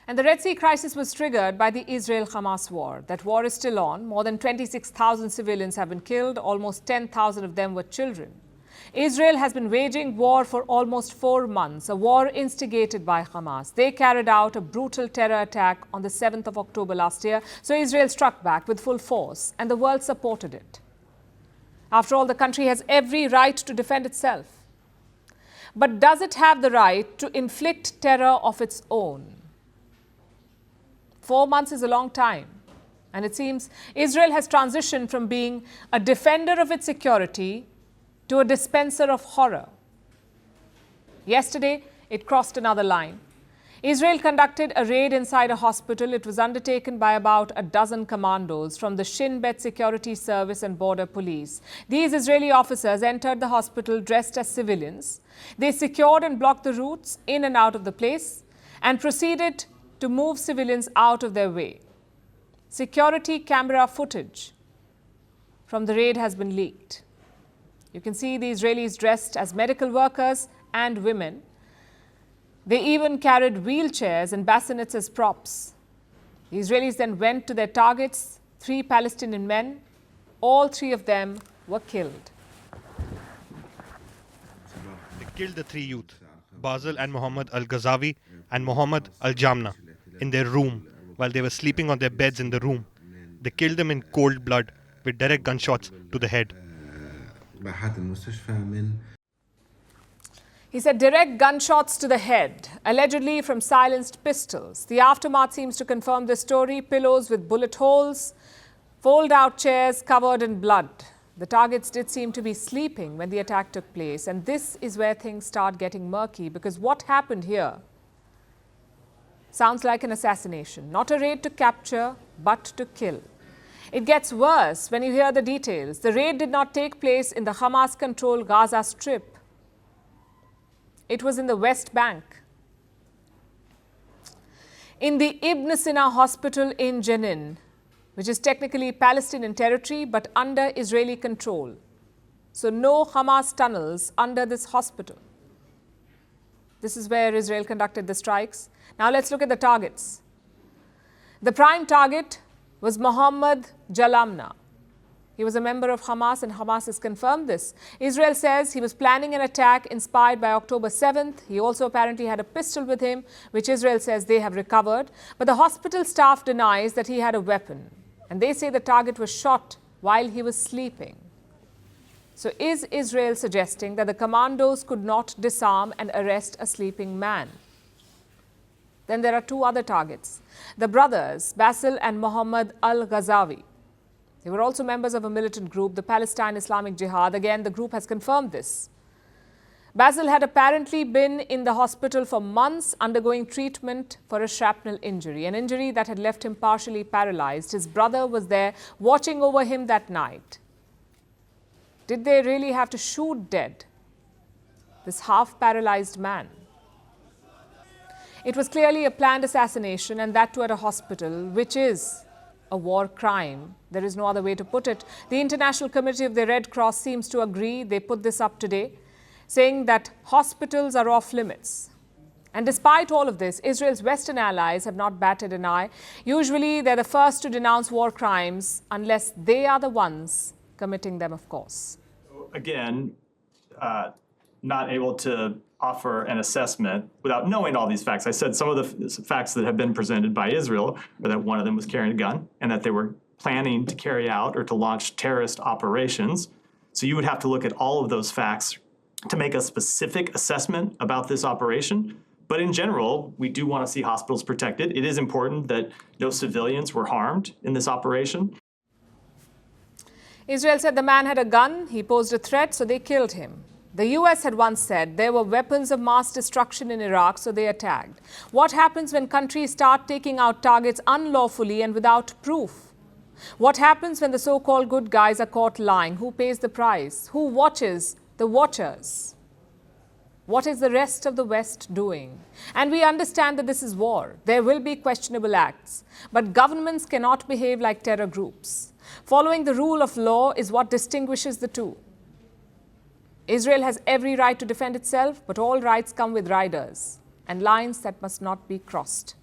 And the Red Sea crisis was triggered by the Israel-Hamas war. That war is still on. More than 26,000 civilians have been killed. Almost 10,000 of them were children. Israel has been waging war for almost 4 months, a war instigated by Hamas. They carried out a brutal terror attack on the 7th of October last year. So Israel struck back with full force, and the world supported it. After all, the country has every right to defend itself. But does it have the right to inflict terror of its own? 4 months is a long time, and it seems Israel has transitioned from being a defender of its security to a dispenser of horror. Yesterday, it crossed another line. Israel conducted a raid inside a hospital. It was undertaken by about a dozen commandos from the Shin Bet Security Service and Border Police. These Israeli officers entered the hospital dressed as civilians. They secured and blocked the routes in and out of the place and proceeded to move civilians out of their way. Security camera footage from the raid has been leaked. You can see the Israelis dressed as medical workers and women. They even carried wheelchairs and bassinets as props. The Israelis then went to their targets, 3 Palestinian men. All 3 of them were killed. They killed the 3 youth, Basil and Mohammed al-Ghazavi and Mohammed al-Jamna, in their room while they were sleeping on their beds in the room. They killed them in cold blood with direct gunshots to the head. He said direct gunshots to the head, allegedly from silenced pistols. The aftermath seems to confirm the story. Pillows with bullet holes, fold-out chairs covered in blood. The targets did seem to be sleeping when the attack took place. And this is where things start getting murky, because what happened here sounds like an assassination. Not a raid to capture, but to kill. It gets worse when you hear the details. The raid did not take place in the Hamas-controlled Gaza Strip. It was in the West Bank. In the Ibn Sina hospital in Jenin, which is technically Palestinian territory but under Israeli control. So no Hamas tunnels under this hospital. This is where Israel conducted the strikes. Now let's look at the targets. The prime target was Mohammed Jalamna. He was a member of Hamas, and Hamas has confirmed this. Israel says he was planning an attack inspired by October 7th. He also apparently had a pistol with him, which Israel says they have recovered. But the hospital staff denies that he had a weapon. And they say the target was shot while he was sleeping. So is Israel suggesting that the commandos could not disarm and arrest a sleeping man? Then there are 2 other targets. The brothers, Basil and Mohammed al-Ghazavi. They were also members of a militant group, the Palestine Islamic Jihad. Again, the group has confirmed this. Basil had apparently been in the hospital for months undergoing treatment for a shrapnel injury, an injury that had left him partially paralyzed. His brother was there watching over him that night. Did they really have to shoot dead this half-paralyzed man? It was clearly a planned assassination, and that too at a hospital, which is a war crime. There is no other way to put it. The International Committee of the Red Cross seems to agree. They put this up today, saying that hospitals are off limits. And despite all of this, Israel's Western allies have not batted an eye. Usually, they're the first to denounce war crimes unless they are the ones committing them, of course. Again, not able to offer an assessment without knowing all these facts. I said some of the facts that have been presented by Israel are that one of them was carrying a gun and that they were planning to carry out or to launch terrorist operations. So you would have to look at all of those facts to make a specific assessment about this operation. But in general, we do want to see hospitals protected. It is important that no civilians were harmed in this operation. Israel said the man had a gun. He posed a threat, so they killed him. The US had once said there were weapons of mass destruction in Iraq, so they attacked. What happens when countries start taking out targets unlawfully and without proof? What happens when the so-called good guys are caught lying? Who pays the price? Who watches the watchers? What is the rest of the West doing? And we understand that this is war. There will be questionable acts. But governments cannot behave like terror groups. Following the rule of law is what distinguishes the two. Israel has every right to defend itself, but all rights come with riders and lines that must not be crossed.